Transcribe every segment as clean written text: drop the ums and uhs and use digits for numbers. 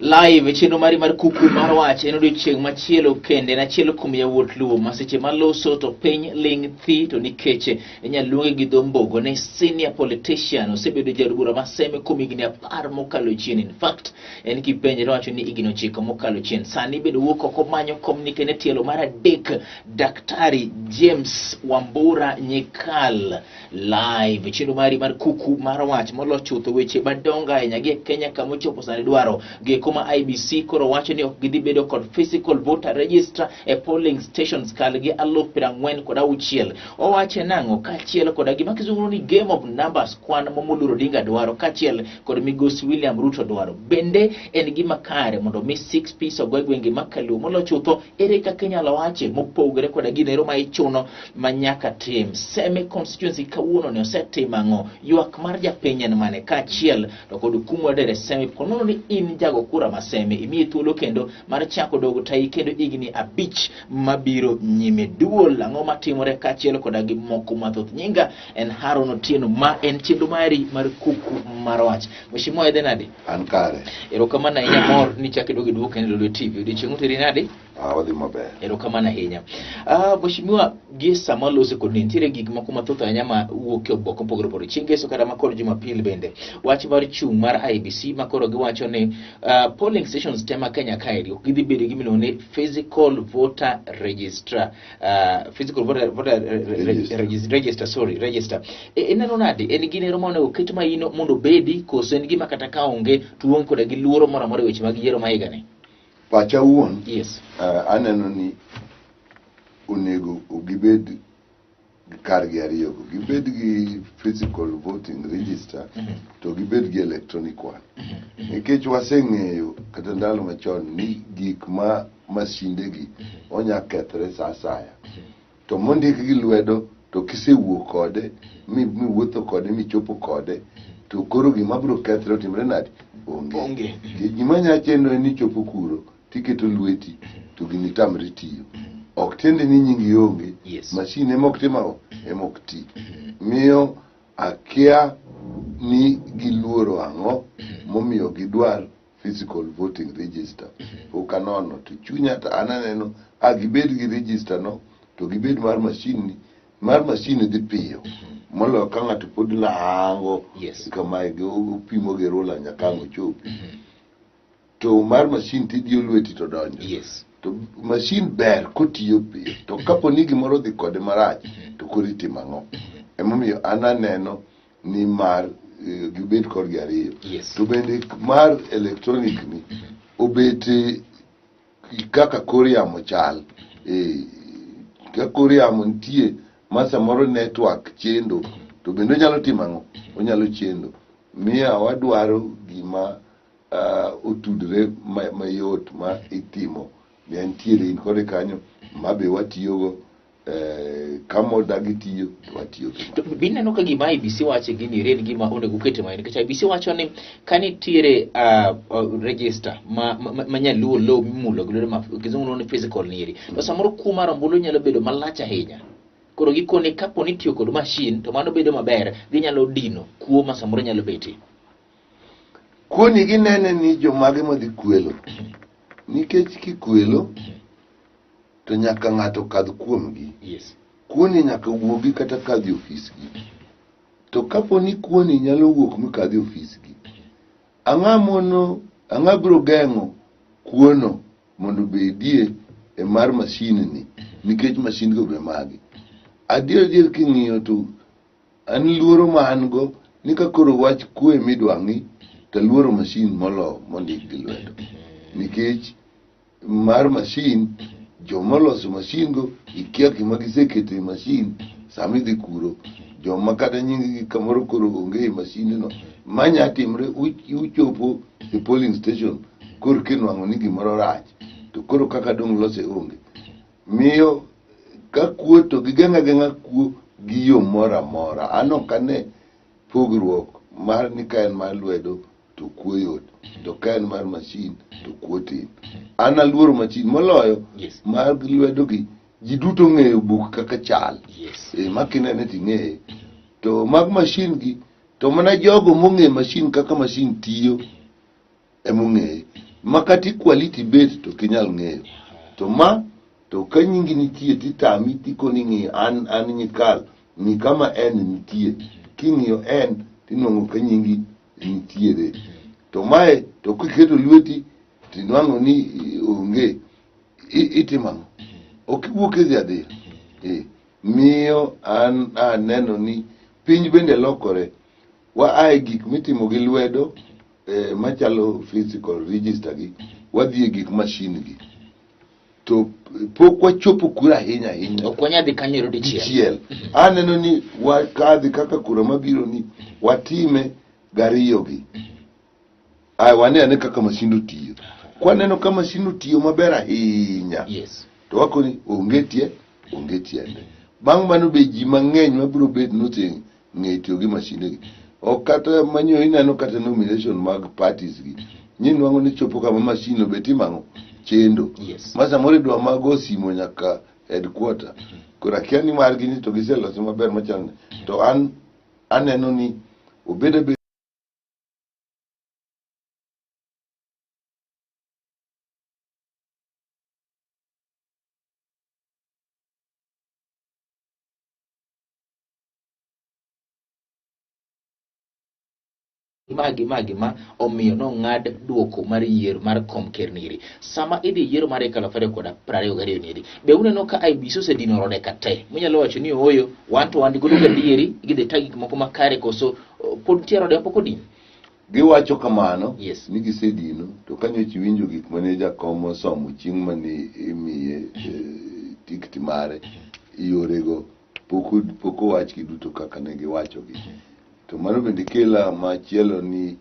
Live chenro mari mar kuku mar wach en odiochieng' machielo kende nachielo kuom yawuot luo maseche maloso to piny ling thi to nikeche inyalo luonge gi dho mbogo ne senior politician osebedo jaod bura maseme kuom higni 10 mokalo chien. In fact en kipenjre wacho ni higni 9 mokalo chien. Sani bedo wuok oko manyo komnike ne tielo mar adek Daktari James Wambura Nyikal. Live chenro mari mar kuku mar wach molocho chutho weche madongo ahinya gi Kenya kama ochopo sani dwaro gi kuma IBC koro wacho ni ok gidhi bedo kod physical voter register e polling stations kal gi 46,000. Owache nang'o kachiel kod gima kizunguno ni game of numbers kwan Momodoro Odinga dwaro kachiel kod migosi William Ruto dwaro. Bende en gima kare mondo mi 6 piece ogwe gwenge makaluo molochutho ere kaka inyalo wache mopogore kod ginero ma ichuno manyaka tim. Seme constituency kawuono ne osetim ang'o? Ywak mar japiny en mane kachiel to kod kumwa dere seme konono ni in jago kura maseme imiye thuolo kendo mar chako dogo tai kendo igni 5 mabiro nyime. Duol ang'o matimore kachiel kod gi moko mathoth. Nyinga en Haron Otieno ma en chenro mari mar kuku mar wach. Mheshimiwa Edhe nade? An kare. Erokamano ahinya mor ni chake dogo duogo kendo Lolwe TV. Odiochieng' uteri nade? Wadhi maber. Erokamano ahinya. Mheshimiwa gi sama lose kod nitiere gik moko mathoth ahinya ma wuok e obok opogore opogore. Chieng' Ngeso kata makoro Jumapil bende wach mar chung' mar IBC makoro giwacho ni polling stations tema Kenya kaeri ok gidhi bedo gimiluongo ni physical voter register register. Ineno nade? En ginero monego oket ma ino mondo bedi koso en gima kata ka onge tuong' kod gi luoro moro amora weche mag yiero ma higani? Pacha wuon. Yes. Aneno ni onego gibed kar gi ariyo go. Gibed gi physical voting register to gibed gi electronic one. Nikech waseng'eyo kata ndalo machon ni gik ma masinde gi onya kethre sa asaya. To mondik gi lwedo to kisewuok kode miwuotho kode michopo kode to koro gima biro kethre otimre nade? Onge. Gima nyachendo en ni chopo kuro tiketo lweti to gini tamre tiyo. Ok tiende ni nyingi onge. Yes. Machine emok timao emok ti. Miyo akia ni giluoro ang'o momiyo gidwar physical voting register. Ukanono to chunya ta ananeno gibed gi register no to gibed mar machine dhi piyo. Molo ka ng'ato pod lango. Yes. Kama upimo gi rola nyaka Ochope. To mar machine tidio lweti to donjo. Yes. To machine ber kotiyo piyo. To kapo ni gimoro dhi kode marach to koro itimo ang'o? Emomiyo ananeno ni mar gibed kod gi ariyo. Yes. To bende mar electronic ni obete kaka kor yamo chal. Ka kor yamo nitie ma samoro network chendo to bende onyalo timo ang'o? Onyalo chendo. Miya wadwaro gima otudre mayot ma itimo nitiere in kode kanyo mabe watiyogo kama odagi tiyo to watiyo to bineno ka gima IBC wache gini ren gima onego ukete ma nikech IBC wacho ni kanitiere register ma nyaluo lo mimulo golo ma kizungu ni physical niri to samoro kuma rombulu nyalo bedo malach ahinya koro gikone kapo ni tiyo kod machine to mano bedo maber ginyalo dino kuo ma samoro nyalo beti kuoni ginene ni jomage modhi kwelo nikech kikwelo to nyaka ng'ato kadh kuomgi. Yes. Kuoni nyaka wuogi kata kadhi ofisgi. To kapo ni kuoni nyalo wuok mikadhi ofisgi, ang'a biro geng'o kuono mondo bedie e mar machine ni nikech machine go be magi. Adier king'iyo to an luoro ma an go ni ka koro wach kue midwang'i to luoro machine molo mondik gi lwedo. Nikech mar machine joma loso machine go ikia gima gisekete e machine sami dhi kuro joma kata nying kamoro koro onge e machine no manya timre uchopo e polling station koro kinwang'o ni gimoro rach to koro kaka dong lose onge miyo ka kuo to gigeng'a kuo gi yo moro amora. An ok ane pogruok mar ni ka en mar lwedo to kuo yot to ka en mar machine to kuo tin. An aluoro machine moloyo. Yes. Mar lwedo gi ji duto ng'eyo buk kaka chal. Yes. Makinene ting'eye to mag machine gi to mana jogo mong'e machine kaka machine tiyo emong'eye makati quality bet to kinyal ng'eyo to ma to ka nyingi nitie titami tikoni ng'i an nyikal ni kama en nitie king'iyo en tinwang'o ka nyingi nitiere to mae to kiketo lweti tinwang'o ni onge itimang'o ok iwuok idhi adhiya miyo an aneno ni piny bende lokore waaye gik mitimo gi lwedo machalo physical register gi wadhi e gik machine gi to pok wachopo kura ahinya ok wanyadhi kanyo dichiel. Aneno ni wakadhi kaka kura mabiro ni watime gariyo gi wane kaka masindo tiyo kwaneno ka masindo tiyo maber ahinya to wakoni onge tiende bang' mano be ji mang'eny mabiro bet ng'e tiyo gi masinde gi ok kata manyo ineno kata nomination mag parties gi nwang'o ni chopo kama masino be timang'o chendo ma samoro idwa mago simo nyaka headquarter kora kia ni margi ni to giseloso maber machal to aneno ni obedo ma omiyo nong'ad duoko mar yiero mar kom ker niri sama idhi yiero mar 2022 niri be uneno ka IBC osedino rode kate munyalo wacho ni oyo wan to wan godo gadieri gidhi tagi gik moko makare koso pod tiero rode pok odin giwacho kamano ni gisedino to kanyochi winjo gik mane jakom somo chieng' mane imiye tikiti mare yorego pok owach giduto kaka ne giwacho gi to mano bende kela machielo ni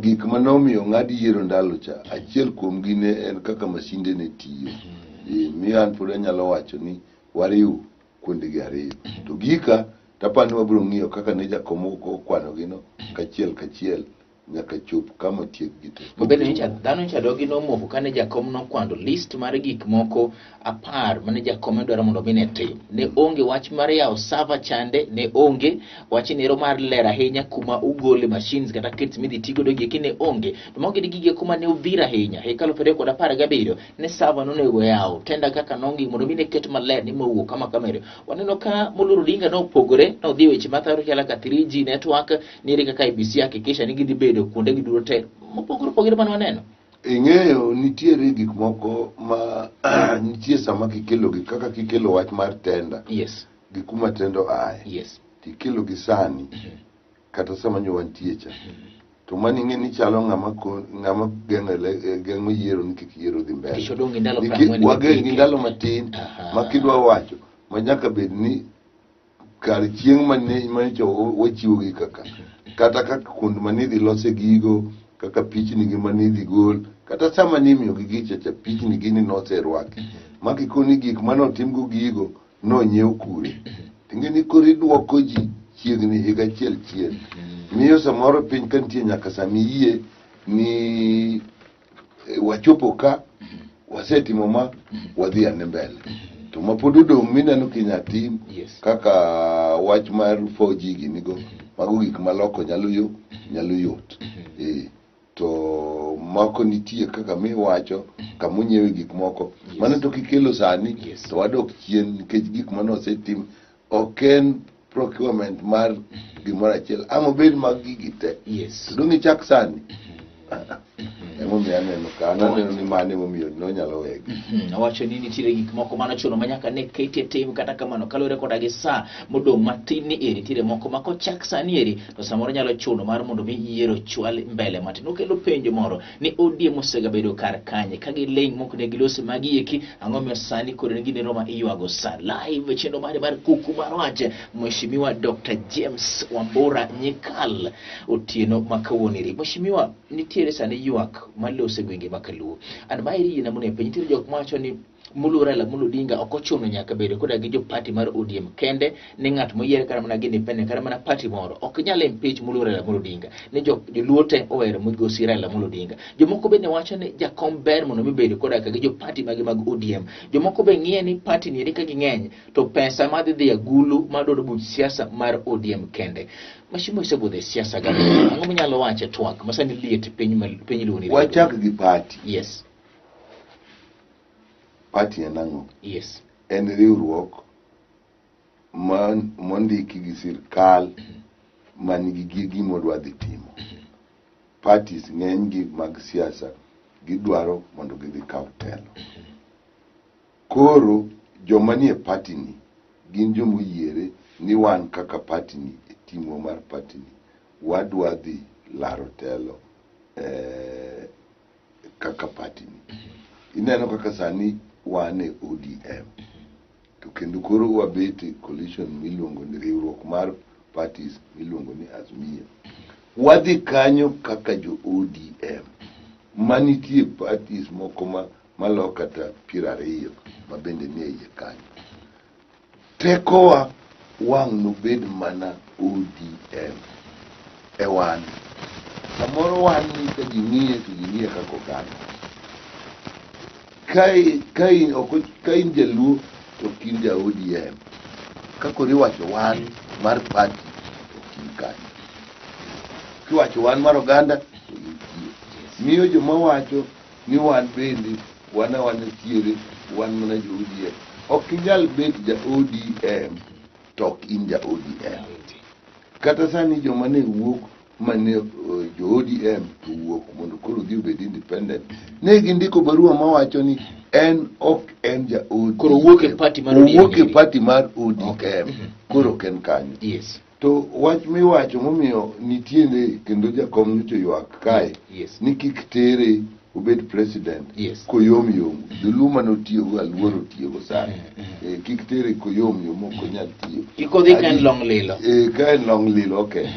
gik manomiyo ng'ad yiero ndalo cha achiel kuom gi ne en kaka masinde ne tiyo miyo an pod anyalo wacho ni wariw kuondegi ariyo to gika tapani wabiro ng'iyo kaka ne jakomo kwano gino kachiel nyaka chop kama tiek gite bende dhano nchadogi nomoko kane jakom nokwando list mar gik moko 10 mane jakom dwaro mondo mine tim ne onge wach mar yawo server chande ne onge wach nero mar ler ahinya kuma ugole machines kata kits midhi tigodo giki ne onge to mogi gige kuma ne udhira ahinya hekalo 2017 ne server no nego yawo tenda kaka nongi mondo mine ket maler ni mowuok kama kamere waneno ka Muluru Odinga no pogore no dhi weche matharo kala ka 3G network niri kaka IBC hakikisha ni gidhi bedo kuonde gi duto te mopogore man waneno ing'eyo nitiere gik moko ma nitie sama kikelo gi kaka kikelo wach mar tenda gi kuma tendo aye tikelo gi sani kata sama nyo wantie cha to mani ng'e ni chalo ng'ama geng'o yiero ni kik yiero dhi mbele wagengi ndalo matin makidwa wacho manyaka bed ni kar chieng' manicho wachiwo gi kata kuond manidhi lose gigo kaka pichni gi manidhi gol kata sama nimiyo gi gichacha pichni gini noserwaki makikoni gik manotimgo gigo nonyiew kure tingeni kori duoko ji chiegni higa chiel miyo samoro piny kantie nyaka sami yie ni wachopo ka wasetimo ma wadhi ane mbele to mapod odong' mineno kinyatim kaka wach mar 4G ginigo mago gik maloko nyalo yot to moko nitie kaka miwacho kamunyiewe gik moko mano to kikelo sani to wadok chien nikech gik mano osetim oken procurement mar gimoro achiel amobed mag gigi te to dong' ichak sani emomiyo aneno ka aneno ni mane momiyo nonyalo wegi awacho ni nitiere gik moko manochuno manyaka ne kete tim kata kamano kalore koda gi saa modong' matin ni eri nitiere moko makochak sani eri to samoro nyalo chuno mar mondo mi yiero chwal mbele matin okelo penjo moro ni ODM osegabedo kar kanye ka gileng' moko ne gilose magieki ang'o miyo sani koro ne gine roma iywago sa live chenro mar Kuku Mar Wach mheshimiwa Dr. James Wambura Nyikal otieno makawuoniri mheshimiwa nitiere sani ywak malose gwenge makaluo an mairi yina mune piny nitiere jok mawacho ni Muluru Odinga ok ochuno nyaka bedo koda gi jo party mar ODM kende ni ng'at moyier kata mana gi independent kata mana party moro ok nyal impeach Muluru Odinga ni joluo te owero migosi Raila Amolo Odinga jomoko bende wacho ni jakom ber mondo mibedo koda gi jo party mag ODM jomoko be ng'iye ni party ni ka ging'eny to pesa madhi dhi agulu madodo buch siasa mar ODM kende Mashimo isebudhe siasa gani? Ang'o manyalo wacho twak masani liet piny luoni? Wachak gi party. Yes. Party en ang'o? Yes. En riwruok mondiki gi sirkal manigi gigi modwa dhi timo. Parties ng'eny gi mag siasa gidwaro mondo gidhi kaw telo. Koro joma nie party ni gin jomoyiere ni wan kaka party ni timo mar party ni wadwa dhi laro telo kaka party ni. Ineno kaka sani wan e ODM. To kendo koro wabete coalition miluongo ni riwruok mar parties miluongo ni Azimio. Wadhi kanyo kaka jo ODM. Manitie parties moko malo kata 20 mabende nie iye kanyo. Tekowa wang' nobed mana ODM e wan. Samoro wan ni ka jing'iye to jing'iye kako oganda. Ka in jaluo to kin ja ODM. Kakori wacho wan mar party to kin kanyo. Kiwacho wan mar oganda to intie. Miyo joma wacho ni wan bende wan tiere wan mana jo ODM. Ok inyal bet ja ODM to ok in ja ODM. Kata sani joma ne wuok mane jo ODM to wuok mondo koro dhi obed independent. Ne gindiko barua mawacho ni en ok en ja ODM. Koro wuok e party mar ODM. Wuok e party mar ODM. Koro ken kanyo. Yes. To wach miwacho momiyo nitiere kendo jakom nyocha ywak kae ni kik tere obed president koyom. Dhuluma notiyogo, aluoro tiyogo sana. Kik tere koyom ok onyal tiyo. Ikodhi ka en long lilo. Ka en long lilo, okay.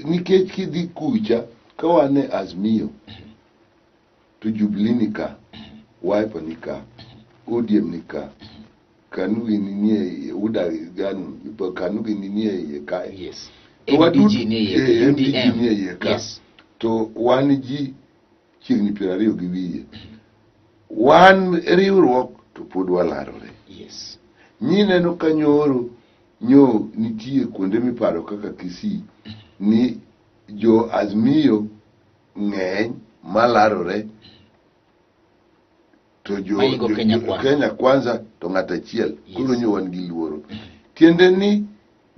Nikech kidhi kucha ka wan e Azimio to Jubilee ni ka, Wiper ni ka, ODM ni ka, Kanugi ni nie uda gan Kanugi ni nie ka. Yes. MDG ni nie ka. To wan ji chiegni 20 gi wiye. Wan riwruok to pod walarore. Yes. Nyineno ka nyoro nitie kuonde miparo kaka Kisii ni jo Azimio ng'eny malarore to jo Kenya Kwanza to ng'at achiel. Koro nyo wan gi luoro. Tiende ni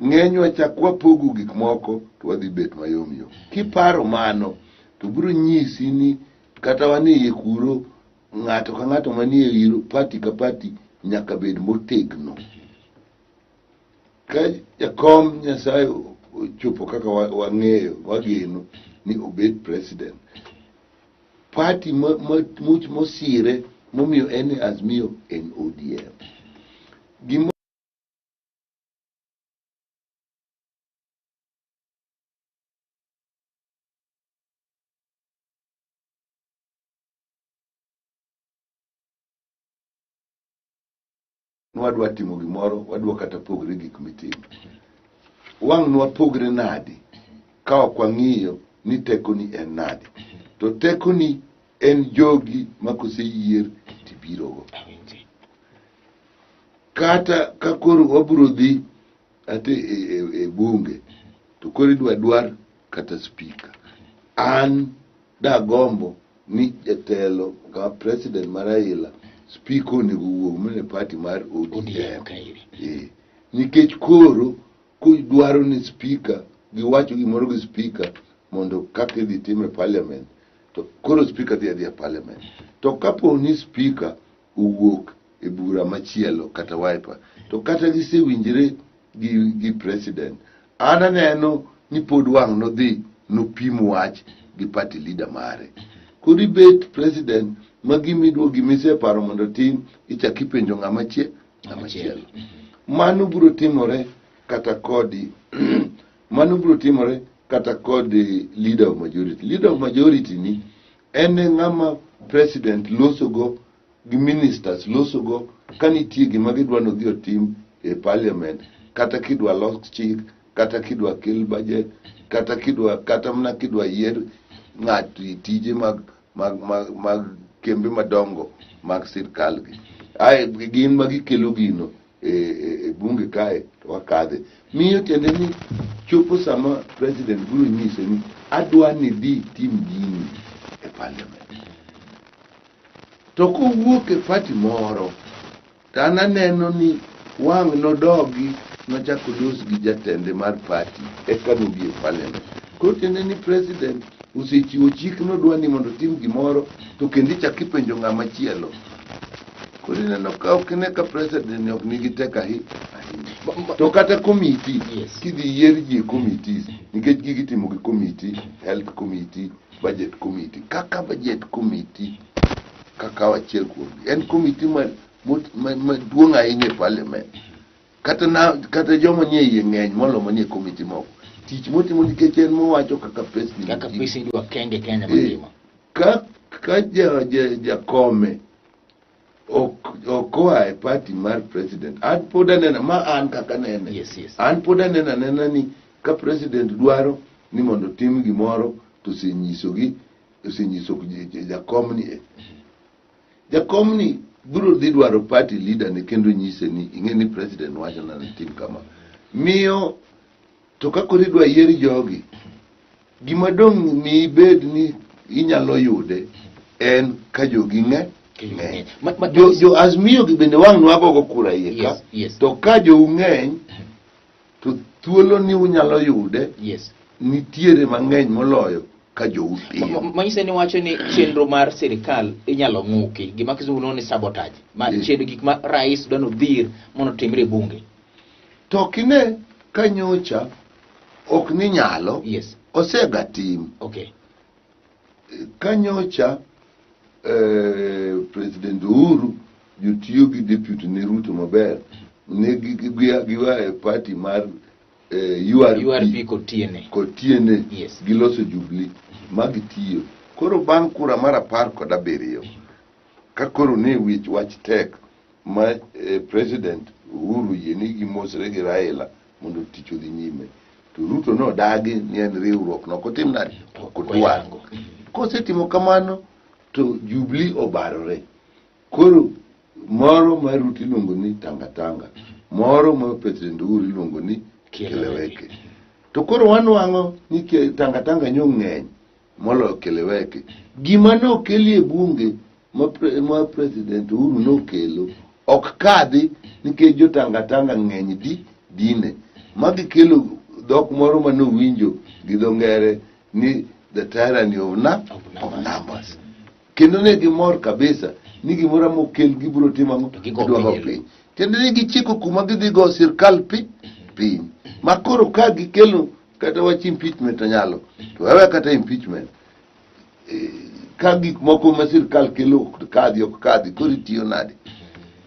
ng'enywa chakwa pogo gik moko to wadhi bet mayom. Kiparo mano to biro nyisi ni kata wan e kuro ng'ato ka ng'ato manie iro party ka party nyaka bed motegno. Ka jakom Nyasaye chopo kaka wang'eyo wageno ni obed president, party mosire momiyo en Azimio en ODM. Wadwa timo gimoro, wadwa kata pogre gik mitimo. Wang' nwa pogre nadi ka ok wang'iyo ni teko ni en nadi. To teko ni en jogi makoseyier tibirogo. Kata ka koro wabiro dhi ate e bunge to koro idwar kata speaker. An dagombo ni jatelo ka president Maraila speaker onego wuog mene party mar ODM. Nikech koro kudwaro ni speaker giwacho gimoro gi speaker mondo kaka dhi time parliament to koro speaker dhi e parliament. To kapo ni speaker uwuok e bura machielo kata Wiper to kata gisewinjire gi president, an aneno ni pod wang' nodhi nopim wach gi party leader mare. Kodi bet president magimidwo gimiseparo mondo tim ichaki penjo ng'ama chielo. Mano biro timore kata kodi leader of majority. Leader of majority ni en ng'ama president losogo gi ministers losogo kanitie gima gidwa no dhi otim e parliament, kata kidwa los chik, kata kidwa kel budget, kata mna kidwa yier ng'at tije mag kembe madongo mag sirkal gi. Gin magikelo gino e bunge kae to wakadhe. Miyo tiende ni chopo sama president biro nyise ni adwa ni di tim gini e parliament. To kowuok e party moro, to an aneno ni wang' nodogi nochako los gi jatende mar party eka nobi e parliament. Koro tiende ni president osechiwo chik nodwa ni mondo tim gimoro to kendo ichako ipenjo ng'ama chielo. Koro ineno ka ok ne ka president ok nigi tek ahinya. To kata committee, kidhi yier ji committees, nikech gigi timo gi committee, health committee, budget committee. Kaka budget committee, kaka wachiel kuomgi, en committee maduong' ahinya e parliament. Kata joma nie iye ng'eny molo manie committee moko. Tich motimo nikech en mowacho kaka pesa idwa kenge Kenya mangima. Ka jakome okoa e party mar president, an pod anena ma an kaka nene. An pod anena ni ka president dwaro ni mondo tim gimoro to osenyiso jakomni biro dhi dwaro party leader ne kendo nyise ni ing'e ni president wacho na tim kama. Miyo to ka koro idwa yieri jogi, gima dong' mi ibed ni inyalo yude en ka jogi ng'eny. Jo Azimio gi bende wang' nwagogo kura iye ka. To ka jou ng'eny to thuolo ni unyalo yude nitiere mang'eny moloyo ka jou tin. Manyise ni wacho ni chenro mar sirikal inyalo ng'uki, gima kizungu luongo ni sabotage. Chenro gik ma rais dwano dhir mondo timre bunge. To kine ka nyocha ok ni nyalo, osega tim. Ka nyocha President Uhuru jotiyo gi deputy ne Ruto maber, ne giwa e party mar URP kotiene giloso Jubilee magitiyo. Koro bang' kura mar 17 ka koro ne wach tek ma President Uhuru yie ni gimosre gi Raila mondo tich odhi nyime, to Ruto nodagi ni en riwruok nokotim nadi okotwango. Kosetimo kamano to Jubilee obarore. Koro moro ma Ruto iluongo ni tangatanga, moro ma President Uhuru iluongo ni keleweke. To koro wanwang'o ni tangatanga nyo ng'eny molo keleweke. Gima nokeli e bunge ma President Uhuru nokelo ok kadhi nikech jo tangatanga ng'eny dine magikelo dhok moro manowinjo gi dho ngere ni the tyranny of numbers. Kendo ne gimor kabisa ni gimoro mokel gibiro timo gidwaro piny. Kendo ne gichiko kuma gidhi go sirkal piny. Makoro ka gikelo kata wach impeachment nyalo, to wewe kata impeachment ka gik moko ma sirkal kelo ok kadhi koro tiyo nade.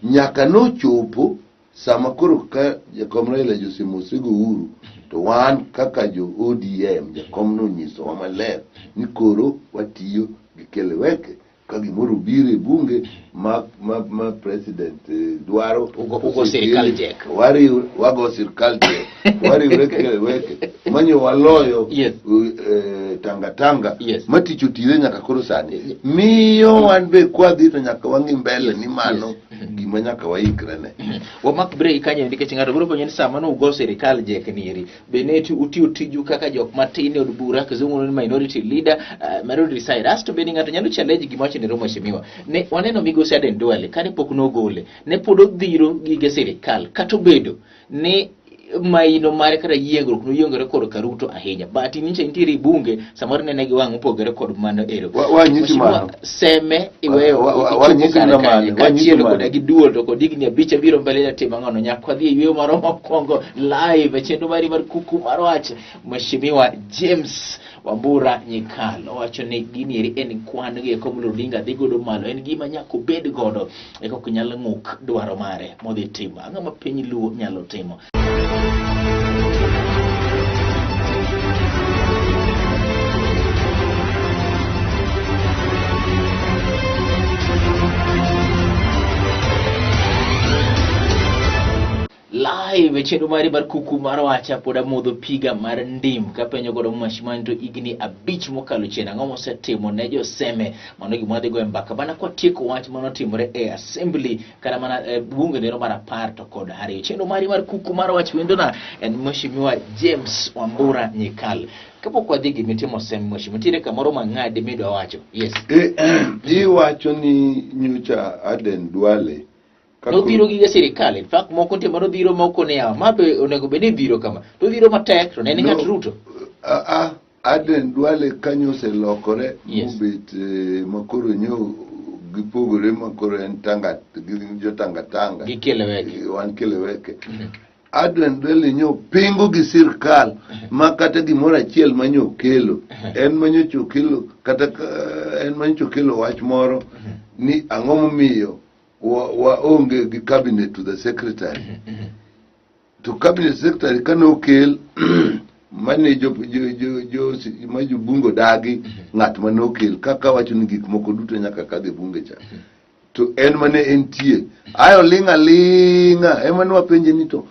Nyaka nochopo sama koro ka jakom Raila josemosego Uhuru, to wan kaka jo ODM jakom nonyisowa maler ni koro watiyo gi keleweke ka gimoro biro e bunge ma president dwaro ugo sirkal jek. Wago sirkal jek. Wariwre keleweke manyo waloyo tangatanga maticho tire nyaka koro sani. Miyo wan be kwadhi to nyaka wangi mbele ni mano gima nyaka waikrene. Wamak break kanyo nikech ng'ato biro penjo ni sama no ugo sirkal jek niri beneti utiyo tiju kaka jok matin od bura kizungu ni minority leader majority side asto beni ng'ato nyalo challenge gima wacho ni Romo Mheshimiwa ne waneno migosi Aden Duale kane pok nogole ne pod odhiro gige sirkal kata obedo ne maino mare kata yiengruok no yiengore kod Karuto ahinya but ninche nitiere bunge samoro nene gi wang' upogore kod mano ero wanyisi mano seme iweyo wanyisi mano kachielo kod gi duol to kod digni abicha biro mbele ya tema ng'ano nyakwa dhi yweyo maro mokwongo live chenro mari mar Kuku Mar Wach. Mheshimiwa James Wambura Nyikalo wacho ni gini eri en kwan gi komlo Odinga dhi godo malo en gima nyako bed godo eko kunyalo ng'uk dwaro mare modhi timo ang'o ma piny luo nyalo timo. Live Tv chenro mari mar kuku mar wacha pod amodho piga mar ndim kapenyo godo mashimani to igni abich mokalo chien ang'o mosetimo ne joseme mano gima wadhi go e mbaka bana kwa tieko wach mano timore e assembly kata mana bunge nero mar 10 to kod 2 chenro mari mar kuku mar wach wendona en mheshimiwa James Wambura Nyikal kapok wadhi gimitimo sem mheshimiwa tire kamoro mang'ade midwa wacho. Yes. Iwacho ni nyocha Aden Duale no dhiro gi sirikal. In fact moko ntie mano dhiro moko ne yawa mabe onego bed ni dhiro kama to dhiro matek to ne ni ng'at Ruto. Aden Duale kanyo oselokore mobet makoro nyo gipogore makoro en tanga jo tanga gikeleweke wan keleweke. Aden Duale nyo pingo gi sirikal makata gimoro achiel manyo kelo en manyo chokelo kata en manyo chokelo wach moro ni ang'o momiyo wa onge gi cabinet to the secretary to cabinet secretary kano kel mane jo bungo dagi ng'at mano kel kaka wacho ni gik moko duto nyaka kadhi bunge cha to en mane entie ayo linga ema no wapenje ni to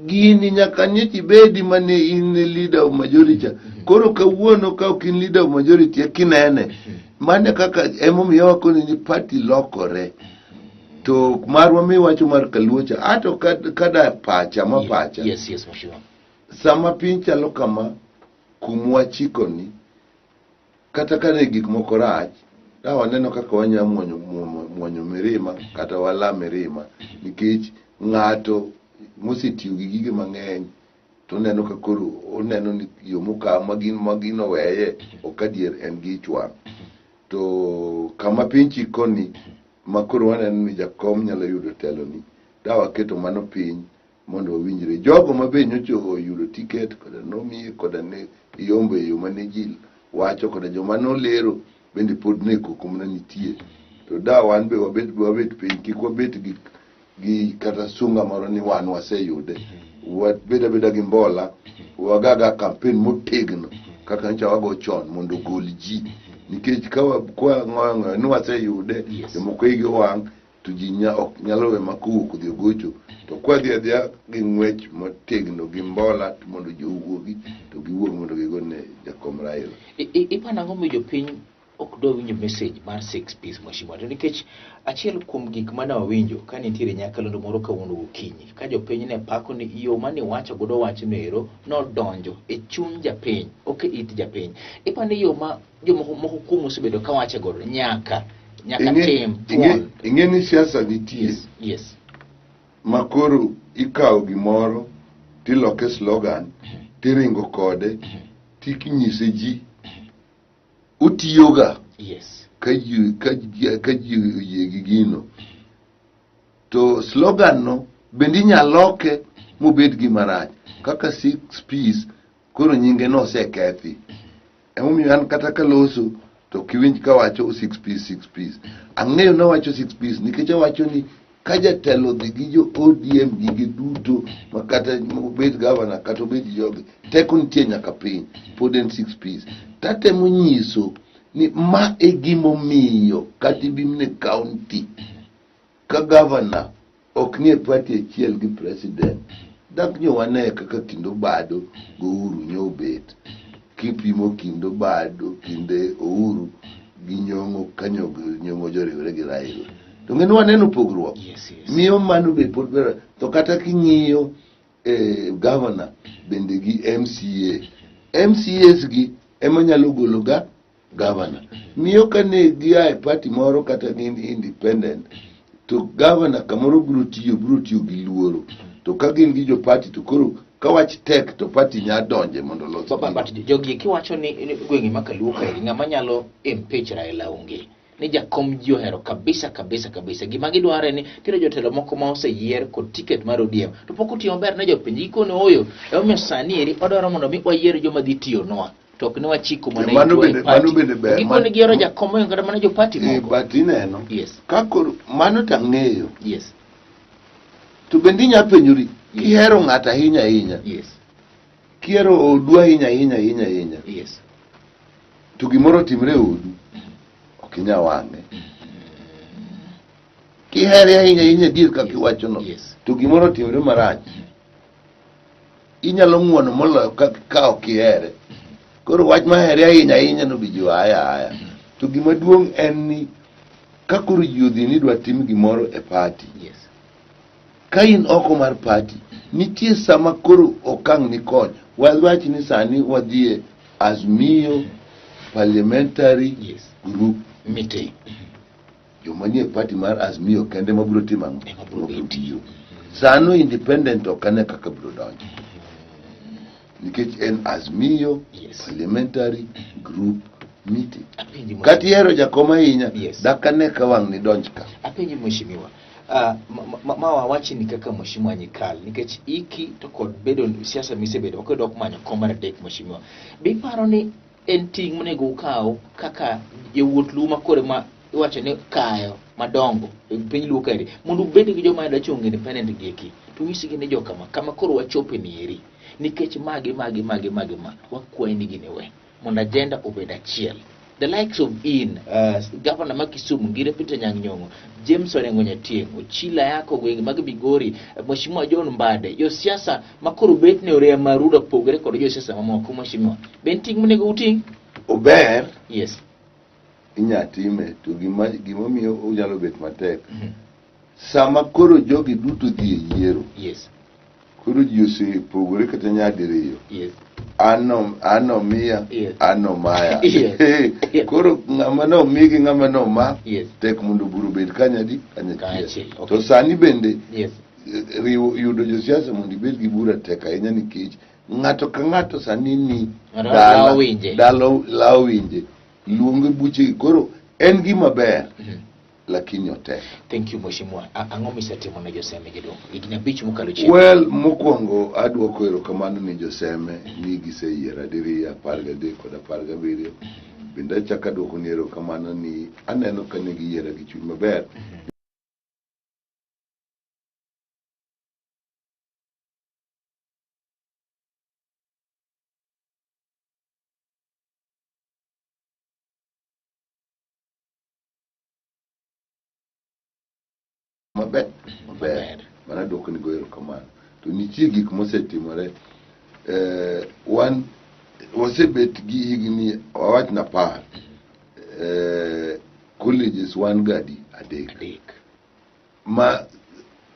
gini nyaka nyechi bedi mane in leader of majority koro kawuono ka ok in leader of majority kinene mane kaka emomiyo wakoni ni party lokore to marwa mi wacho mar kaluocha ato kada pacha mapacha. Yes mheshimiwa. Sama piny chalo kama kumwa chikoni kata kane gik moko rach da waneno kaka wanya muonyo mirima kata wala mirima nikech ng'ato mosetiyo gi gige mang'eny to neno ka koro oneno ni yo moka magino weye okadier en gi chwa to kama piny chikoni makoro waneno ni jakom nyalo yudo telo ni da waketo mano piny mondo wawinjre jogo mabe nyocho yudo ticket koda nomi koda ne yombo yo mane ji wacho koda joma no lero bende pod ne kokomna nitie to da wan be wabet piny kik wabet gi kata sunga moro ni wan waseyude beda gi mbola wagaga campaign motegno kaka ncha wago chon mondo gol ji nikech kwa ng'oyo ni waseyude moko igi wang' to ji nyalo we makuok odhi gocho to kwa dhi gi ng'wech motegno gi mbola mondo ji owuogi to giwuog mondo gigone jakom Raila. Ipana ng'o miyo jopiny ok do winjo message mar 6 piece mheshimiwa to nikech achiel kuom gik mana wawinjo ka nitiere nyakalondo moro kawuono gokinyi ka jopiny ne pako ni yo mane wacho godo wach nero nodonjo e chuny japiny ok it japiny. Ipani yo ma jomoko kuom osebedo ka wacho godo nyaka tem ing'e ni siasa nitie. Yes. Makoro ikawo gimoro tiloke slogan tiringo kode tikinyise ji utiyoga. Yes. Ka ji oyie gi gino to slogan no bendi nyaloke mobed gi marach kaka 6 piece koro nyinge no osekethi emomiyo an kata kaloso to kiwinj ka wacho 6 piece ang'eyo na wacho 6 piece nikech wacho ni ka jatelo dhi gi jo ODM gigi duto makata mobed governor kata obed jogi teko nitie nyaka piny pod en 6 piece tatemo nyiso ni ma e gimomiyo kati bimne county ka governor ok nie party achiel gi president dak nyo wane kaka kindo bado go uru nyobet kipimo kindo bado kinde ouru gi nyongo kanyo nyongo joriwre gi Raila to ng'eno waneno pogruok. Yes. Miyo mano be pod bera to kata king'iyo governor bende gi MCAs gi ema nyalo golo ga governor miyo kane giae party moro kata ni independent to governor kamoro biro tiyo gi luoro to ka gin gi jo party to koro kawach tek to party nya donje mondo los but jogi kiwacho ni gweng'i makaluo kaeri ng'ama nyalo impeach Raila onge ni jakom ji ohero kabisa gima gidware ni tiro jotelo moko ma oseyier kod ticket mar ODM to pok otiyo maber ne jopiny gikone oyo emomiyo sani eri odwaro mondo mi wayier joma dhi tiyo nwa to ok ne wachiko mana mano bende ber gikone gioro jakom oyo kata mana jo party moko but ineno yes kako mano tang'eyo yes to bende nya penjuri kihero ng'ata ahinya yes kihero odu ahinya yes to gimoro timre odu kinya wang'e kihere ahinya dier kaka iwacho no yes to gimoro timre marach inyalo ng'uono moloyo ka ok ihere. Koro wach mahere ahinya no bijo aya. To gima duong' en ni ka koro ji odhi ni dwa tim gimoro e party. Ka in oko mar party, nitie sama koro okang' ni kony. Wach ni sani wadhie Azimio Parliamentary Group meeting. Joma nie party mar Azimio kende mabiro timo ang'o? Sano independent okane kaka biro donjo. Nikech en Azimio Parliamentary Group meeting. Kati hero jakoma ahinya, dakane ka wang' ni donj ka. Apenji mheshimiwa. Mawa wachi ni kaka mheshimiwa nyikal nikech iki to kod bedo siasa misebedo ok dok manyo komar adek mheshimiwa. Be paro ni en ting' monego ukaw kaka jowuot luma kore ma iwacho ni kayo madongo piny luo kae mondo ubed gi joma da chung independent gieki to nyisigi ni joka kama koro wachope ni eri nikech magi ma wakwayi ni gine we mondo agenda obed achiel. The likes of Governor ma Kisumu ngire Peter Nyang'nyong'o, James Orengo Nyatieng, Ochila yako gwenge mag Bigori, mheshimiwa John Mbade, yo siasa makoro bet ne ore maruda pogre kod yo siasa mamoko mheshimiwa. Ben ting' monego uting'? Ober. Yes. Inyatime to gima miyo unyalo bet matek. Sama koro jogi duto dhi e yiero. Yes. Koro ji osepogore kata nyadiriyo. Yes. Ano miya, ano maya. Koro Yes. ng'ama no migi ng'ama no ma Yes. tek mondo buru bed kanyachiel. Okay. To sani bende Yes. yudo josiasa mondo ibed gi bura tek ahinya nikech ng'ato ka ng'ato sani ni dala winje luongo buche. Koro en gima ber lakini otek. Thank you mheshimiwa. Ang'o misatimo ne joseme gido igni abich mokalo chien? Well, mokwongo adwoko erokamano ni joseme ni giseyiero diriya 13 kod 17. Bende achako adwoko ni erokamano ni aneno ka ne giyiero gi chuny maber. Maber. Mana dwoko ni go erokamano. To nitie gik mosetimore. Wasebet gi higni wawach na par. Colleges wan gadi adek. Ma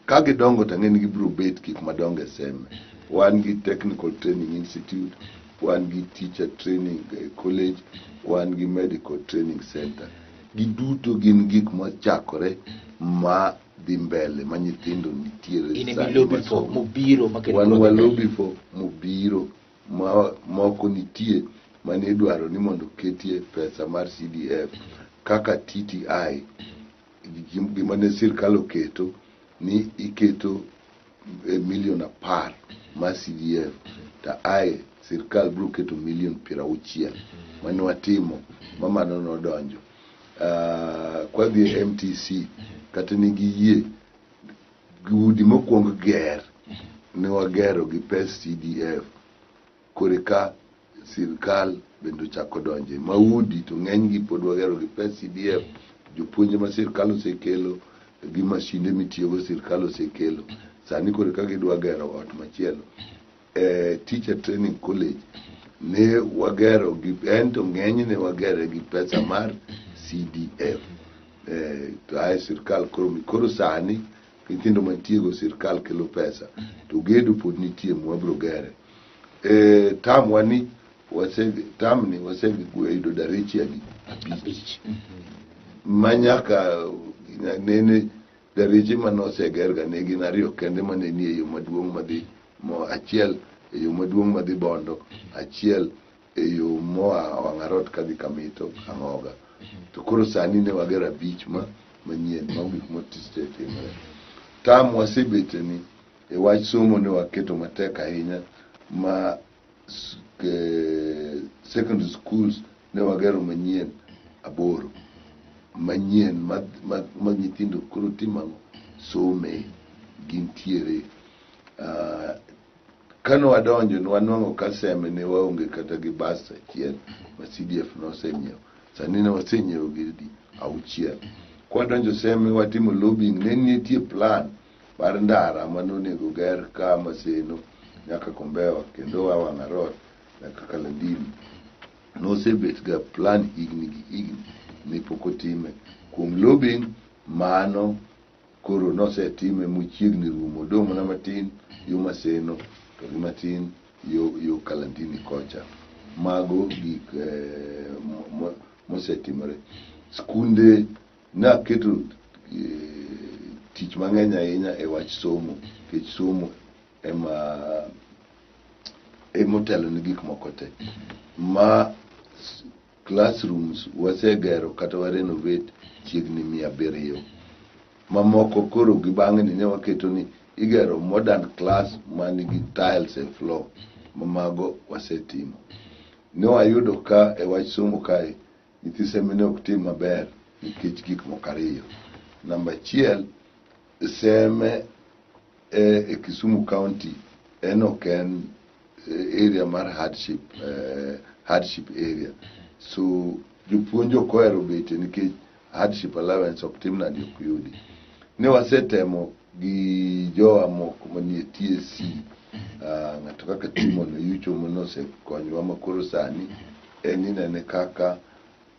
kage dongo tang'eni gibiro bet gik madongo e seme. Wan gi Technical Training Institute, wan gi Teacher Training College, wan gi Medical Training Center. Giduto gin gik machakore ma dhi mbele ma nyithindo nitiere. Walobi fo mobiro moko nitie mane idwaro ni mondo ketie pesa mar CDF kaka TTI gima ne sirkal oketo ni iketo $1,000,000 mar CDF ta sirkal biro keto $60,000,000 mane watimo mamano nodonjo. Kwa dhi MTC kata nigi yie gudi mokwongo ger ne wagero gi pes CDF kore ka sirkal bendo chako donje maudi to ng'eny gi pod wagero gi pes CDF. Jopuonje ma sirkal osekelo gi mashinde mitiyogo sirkal osekelo sani kore ka gidwa gero ot machielo. Teacher Training College ne wagero gi ento ng'eny ne wagero gi pesa mar CDF. To sirkal koro sani nyithindo mantiego sirkal kelo pesa to gedo pod nitie mwabro gere. Tamni waseyudo darechi abich manyaka nene dareche manosegerga ne gin 2 kende mane nie yo maduong' madhi achiel e yo maduong' madhi Bondo, achiel e yo moa Wang'arot kadhi Kamito Ang'oga. To koro sani ne wagero 5 manyien magik motiste timore. Tam wasebeteni e wach somo ne waketo matek ahinya ma secondary schools ne wagero manyien 8 manyien ma nyithindo koro timo some gintiere. Kano wadonjo wanwang'o ka seme ne waonge kata gi bus achiel ma CDF nosenyiewo. Sani ne wasenyiewo gidi 6. Kwa donjo seme watimo lobbying ne nitie plan mar ndara manonego ger ka Maseno nyaka Kombewa kendo Wang'arot nyaka Kalandini nosebet ga plan higni gi higni ni pok otime kuom lobbying mano koro nosetime mochiegni rumo dong' mana matin yo Maseno to gi matin yo Kalandini kocha. Mago gik mosetimore. Skunde naketo tich mang'eny ahinya e wach somo, kech somo emotelo ni gik moko te. Ma classrooms wasegero kata warenovate chiegni 700. Mamoko koro gi bang'ni ne waketo ni igero modern class manigi tiles e floor. Mamago wasetimo. Ne wayudo ka e wach somo kae nyithi seme ne ok tim maber nikech gik moko ariyo. Namba achiel, seme e Kisumu County ok en area mar hardship area. So jopuonj ok ohero bete nikech hardship allowance ok tim nadi ok yudi. Ne wasetemo gi jowa moko manie TSC, ng'ato kaka Timono Yucho mosekonyowa makoro sani en inene kaka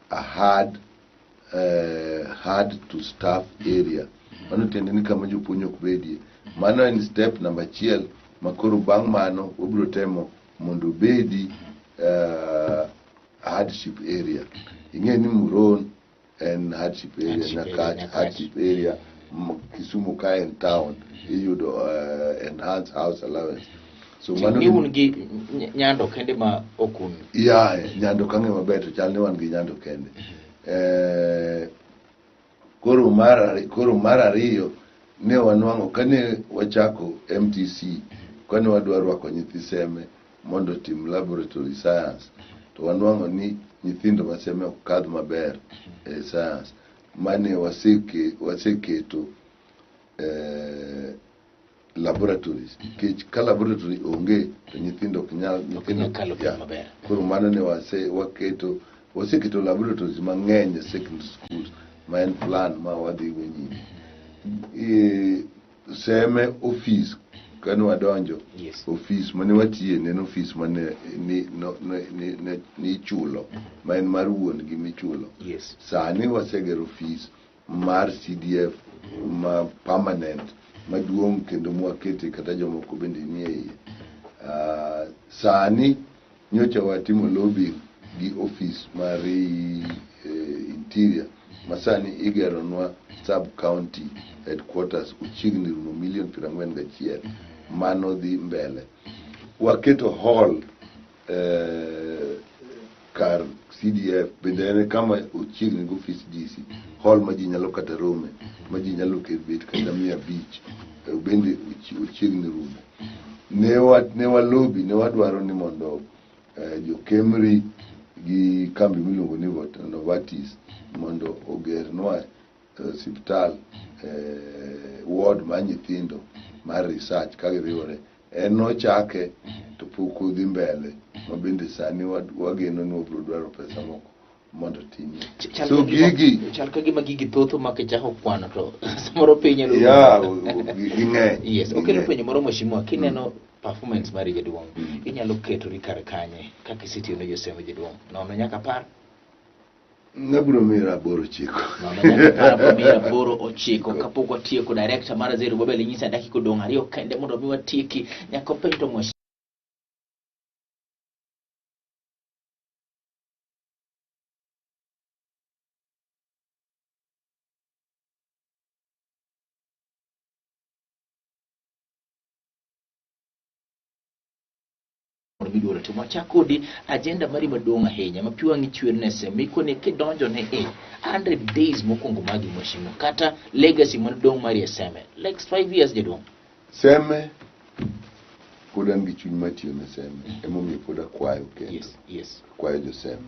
a hard to staff area. Mano tiende ni kama jopuonj ok bedie. Mano en step namba achiel makoro bang' mano wabiro temo mondo bedi hardship area. Ing'e ni Muron en hardship area, Nyakach hardship area, Kisumu ka en town iyudo enhanced house allowance. So mano ni un gi Nyando kende ma okun. Ya, Nyando kange maber to chal ni wan gi Nyando kende. Koro mar ariyo ne wanwang'o kane wachako MTC, kane wadwa rwako nyithi seme mondo tim laboratory science, to wanwang'o ni nyithindo maseme ok kadh maber e science. Mane waseketo laboratories, nikech ka laboratory onge to nyithindo ok nyal kalo maber. Koro mano ne waseketo laboratories mang'eny e secondary schools ma en plan ma wadhi go nyime. Seme office kane wadonjo, office mane watiye ne office mane ni chulo, ma en mar wuon gi michulo. Sani wasegero office mar CDF ma permanent maduong' kendo mwakete kata jomoko bende nie iye. Sani nyocha watimo lobbying gi office mar interior masani igeronwa sub county headquarters uchiegni rumo $41,000,000. Mano dhi mbele. Waketo hall kar CDF bende en kama uchiegni go office DC, hall ma ji nyalo kata rome, ma ji nyalo bet kata 500 bende uchiegni rumo. Ne walobi, ne wadwaro ni mondo jo Kemri gi kambi miluongo ni Novartis mondo ogernwa hospital ward ma nyithindo mar research ka giriwore. Nochake to pok odhi mbele, ma bende sani wageno ni wabiro dwaro pesa moko mondo time. So gigi chal ka gima gigi thotho ma kichako kwano to samoro piny elo. Ya, ging'eny. Yes, okelo penyo moro mheshimiwa, kineno performance mari jaduong', inyalo ketori kar kanye kaka isetiyo ne joseme jaduong'? Nono nyaka par. Nabiro mira 8-9. Mira 8-9 kapok watieko. Director mar Zero Babel nyisa dakika dong' 2 kende mondo mi watieki. Nyaka penjo to mheshimiwa midwaro timo chakodi agenda mari maduong' ahinya ma pi wang'i chwer ne seme ikone kidonjo ne 100 days mokwongo magi mheshimiwa kata legacy madong' mari seme next 5 years jaduong'. Seme pod an gi chuny matiyo ne seme, emomiyo pod akwayo kendo. Yes. Kwayo jo seme.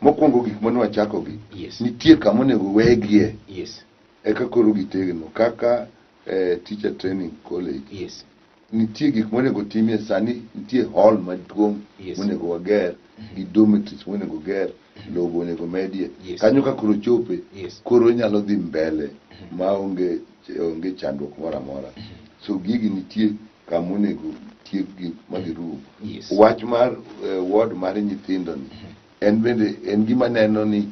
Mokwongo gik mane wachako gi, nitie kama onego wegie. Eka koro gitegno kaka teacher training college. Nitie gik monego timie sani, nitie hall maduong' monego wager gi dormitories monego ger, logo onego medie. Kanyo ka koro Ochope, koro nyalo dhi mbele ma onge chandruok moro amora. So gigi nitie kama onego tiekgi magirum. Yes. Wach mar ward mar nyithindo ni en bende en gima neno ni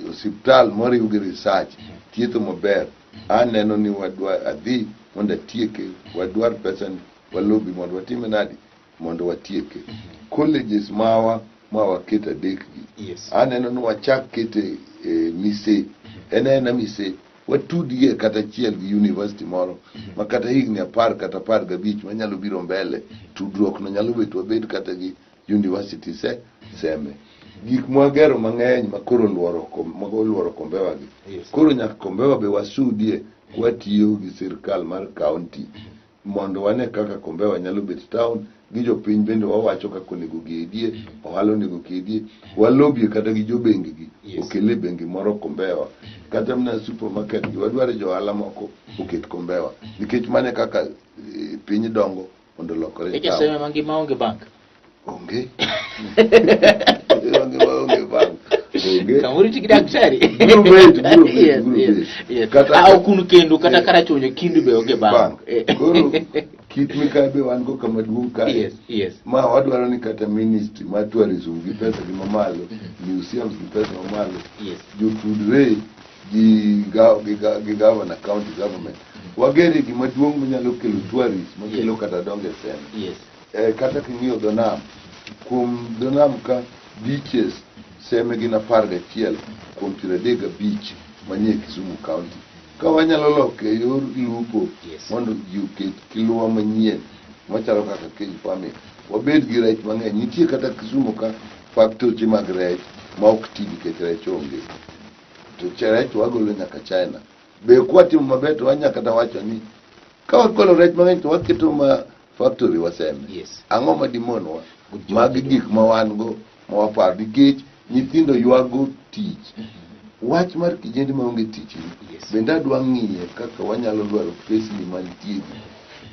osiptal moriw gi research thietho maber. Aneno ni wadwa adhi mondo atieke, wadwar pesa ni walobi mondo watime nadi mondo watieke. Colleges ma waket adek gi. Yes. Aneno ni wachak kete mise ena mise watudie kata chiel gi university moro ma kata higni 10 kata 15 manyalo biro mbele tudruok no nyalo bedo wabed kata gi university seme gik mwagero mang'eny makoro luoro kombewa gi. Yes. Koro nyaka kombewa be wasudie watiyo gi sirkal mar county mondo wane kaka kombewa nyalo bet town gi jopiny bende wawacho kako nego gedie ohala nego kedie walobie kata gi jobengi gi. Yes. Okele bengi moro kombewa kata mna supermarket gi wadware jo ohala moko oket kombewa nikech mane kaka piny dongo mondo lokore. Eja sema mangima onge bank. Onge. Onge bank. Onge. Kamuri tiki daktari. Biro bet. Yes. Kata kunu kendo kata karachonyo kindu be onge bank. Koro kit mikabe wan go kama duong' kae. Yes. Ma wadwaro ni kata ministry ma tourism gi pesa gi mamalo, museums gi pesa mamalo. Yes. Jotudre gi governor county government. Wagere gima duong' manyalo kelo tourism makelo kata donge sema. Yes. Kata king'iyo dho nam, kuom dho nam ka beaches seme gin 11 kuom 35 beach manie Kisumu county. Ka wanyalo loke yor lupo mondo ji oket kiluwa manyien machalo kaka cage farming, wabed gi rech mang'eny. Nitie kata Kisumu ka factory mag rech ma ok ti nikech rech onge. To rech wagolo nyaka China. Be kwatimo maber to wanyaka kata wacho ni ka wagolo rech mang'eny to waketo ma factory waseme. Yes. Ang'o ma dimonwa? Magi gik ma wan go ma wapar nikech nyithindo ywago tich. Wach mar kijende maonge tich bende adwa ng'iye kaka wanyalo dwaro pesni mantie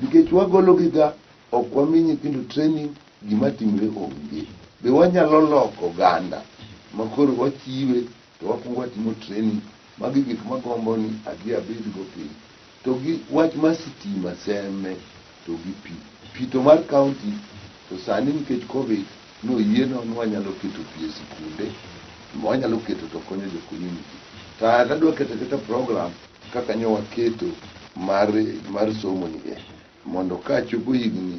nikech wagolo gi ga ok wami nyithindo training gima timre onge. Be wanyalo loko ganda makoro wachiwe to wakungo watimo training. Magi gik magombo ni adhi abed go piny. To gi wach mar sitima seme to gi pi to mar county to sani nikech covid no yieno ni wanyalo keto pi e sikunde wanyalo keto to konyo jo community. Ta adwa keto program kaka nyo waketo mar somo ni mondo ka chopo higni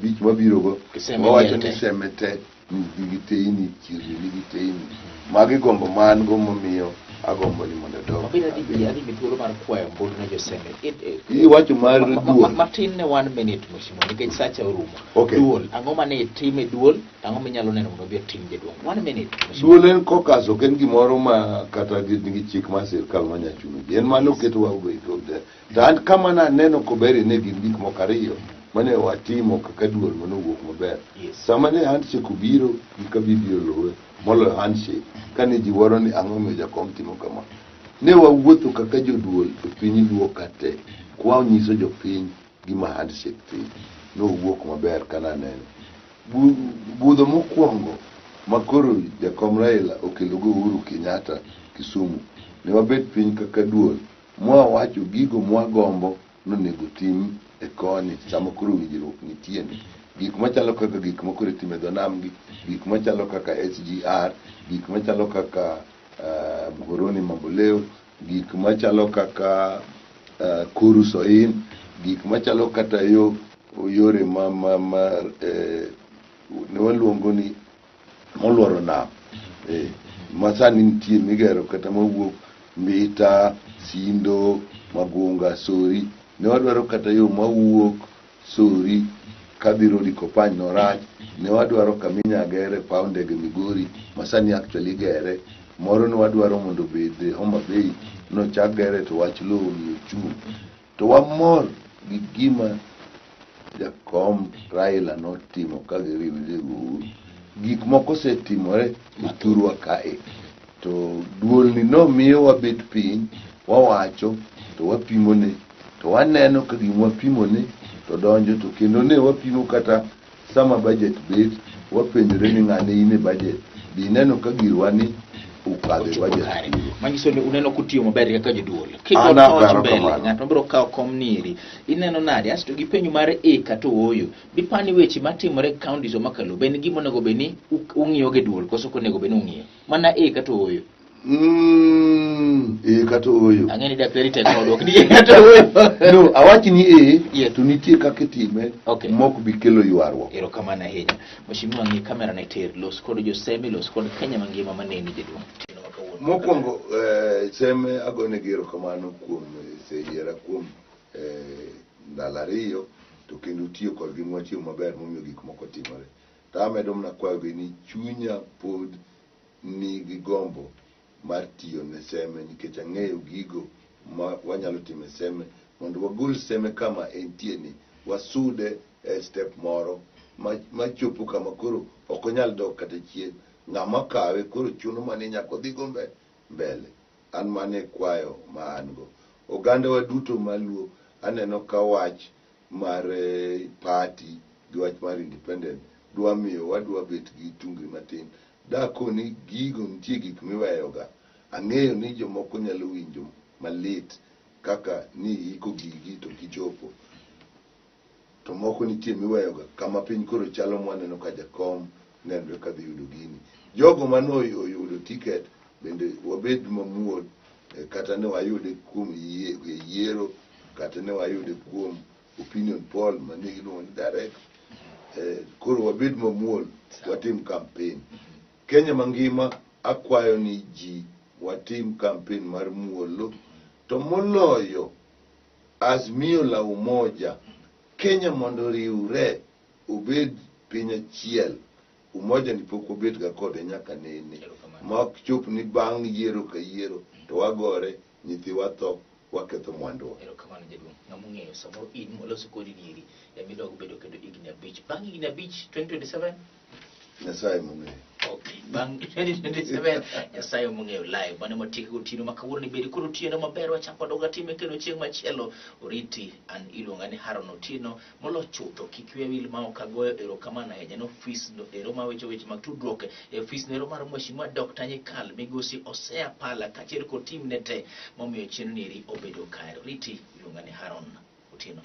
bich mabiro go wawacho ni semete nigi teini chiri nigi teini magi gombo man go momiyo agombo ni mondo do. Mabina di ali mituro mar kwayo mbod na jo seme. Wacho mar duol. Martin ne 1 minute mheshimiwa nikech sacha orumo. Okay. Duol. Ang'o mane time duol? Ang'o minyalo neno mondo bi tim je duol? 1 minute. Duol en kokas ok en gimoro ma kata nigi chik mar sirkal manyachuno. En mano keto wago iko de. Dan kama na neno kobere ne gin gik moko ariyo mane watimo kaka duol mano wuok maber. Sama ne handshake obiro gika bibiro lowe molo handshake kane ji waro ni ang'o miyo jakom timo kama. Ne wawuotho kaka joduol e piny luo kate kwa nyiso jopiny gima handshake ti no wuok maber kana neno. Budho mokwongo makoro jakom Raila okelo go Uhuru Kenyatta Kisumu ne wabet piny kaka duol mwawacho gigo mwagombo nonego tim e koni sama koro winjruok nitie ni gik machalo kaka gik makoro time dho nam gi gik machalo kaka SGR gik machalo kaka Muhoroni Mamboleo gik machalo kaka Kuru Soin gik machalo kata yore ne waluongo ni moluoro nam masani nitie migero kata mawuok Mbita, Sindo, Magunga, Sori. Ne wadwaro kata yo mawuok Sori kabiro Likopany norach. Ne wadwaro kaminya gere paw ndege Migori masani actually gere. Moro ne wadwaro mondo bed Homa Bay no chak gere to wach lowo ni ochung'. To wamor gi gima jakom Raila notimo ka giriwre Uhuru. Gik moko setimore iturwa kae. To duol ni nomiyo wabet piny wawacho to wapimone to waneno ka gima wapimone to donjo to kendo ne wapimo kata sama budget bet wapenjore ni ng'ane ine budget bi neno ka girwani ukadhe budget. Manyiso ni uneno kutiyo maber kaka joduol. Ana Kiko bero mbele ng'at mabiro kawo kom niri. Ineno nade asto gi penyu mar eka to oyo. Dipani weche matimore counties makalo ben gimo nego beni ung'iyo ge duol koso konego beni ung'iyo. Mana eka to oyo. Kata oyo. Ang'eni daktari tekno dok ni kata oyo. No, awachi ni to nitie kaka time mok bi kelo ywarruok. Erokamano ahinya. Mheshimiwa ng'i kamera ne ter los kod Josemi los kod Kenya mangima maneni jedwa. Mokwongo Seme agone gi erokamano kuom seyiera kuom ndalo ariyo to kendo tiyo kodgi mwatiyo maber momiyo gik moko timore. To amedo mana kwayogi ni chunya pod nigi gombo mar tiyo ne Seme nikech ang'eyo gigo ma wanyalo timo Seme mondo wagol Seme kama entie ni wasude step moro ma chopo kama koro ok onyal dok kata chien. Ng'ama kawe koro chuno mane nyaka dhigo mbele. An mane kwayo ma an go. Oganda wa duto maluo aneno ka wach mar party gi wach mar independent dwa miyo wadwa bet gi tungri matin. Dako ni gigo nitie gik miweyoga. Ang'eyo ni jomoko nyalo winjo malit kaka ni iko gigi to kichopo. To moko nitie miweyoga kama piny koro chalo mwaneno ka jakom nenre ka dhi yudo gini. Jogo mano oyudo ticket bende wabed mamuol kata ne wayude kuom yiero kata ne wayude kuom opinion poll manigi ni direct. Koro wabed mamuol watim campaign. Kenya mangima akwayo ni ji watim campaign mar muolo to moloyo Azimio la Umoja. Kenya mondo riure obed piny achiel. Umoja ni pok obed ga kode nyaka nene. Ma chop ni bang' yiero ka yiero to wagore nyithi watho waketho mwandu. Erokamano jaduong'. Ng'amung'eyo samoro in moloso kodi diri ya midog bedo kendo igni abich. Bang' igni abich 2027 Nyasaye mung'eyo. Okay, bang' 2027 Nyasaye mung'eyo live mane motiki gotieno makawuono ni bedi koro otieno maber wachako doga time kendo chieng' machielo oriti an iluonga ni Haron Otieno molo chutho kik we wil ma ok agoyo erokamano ahinya no ofis no ero ma weche mag tudruok e ofis no ero mar Mheshimiwa Dr. Nyikal migosi Osea Pala kaachiel kod tim ne te momiyo chieno neri obedo kare. Oriti iluonga ni Haron Otieno.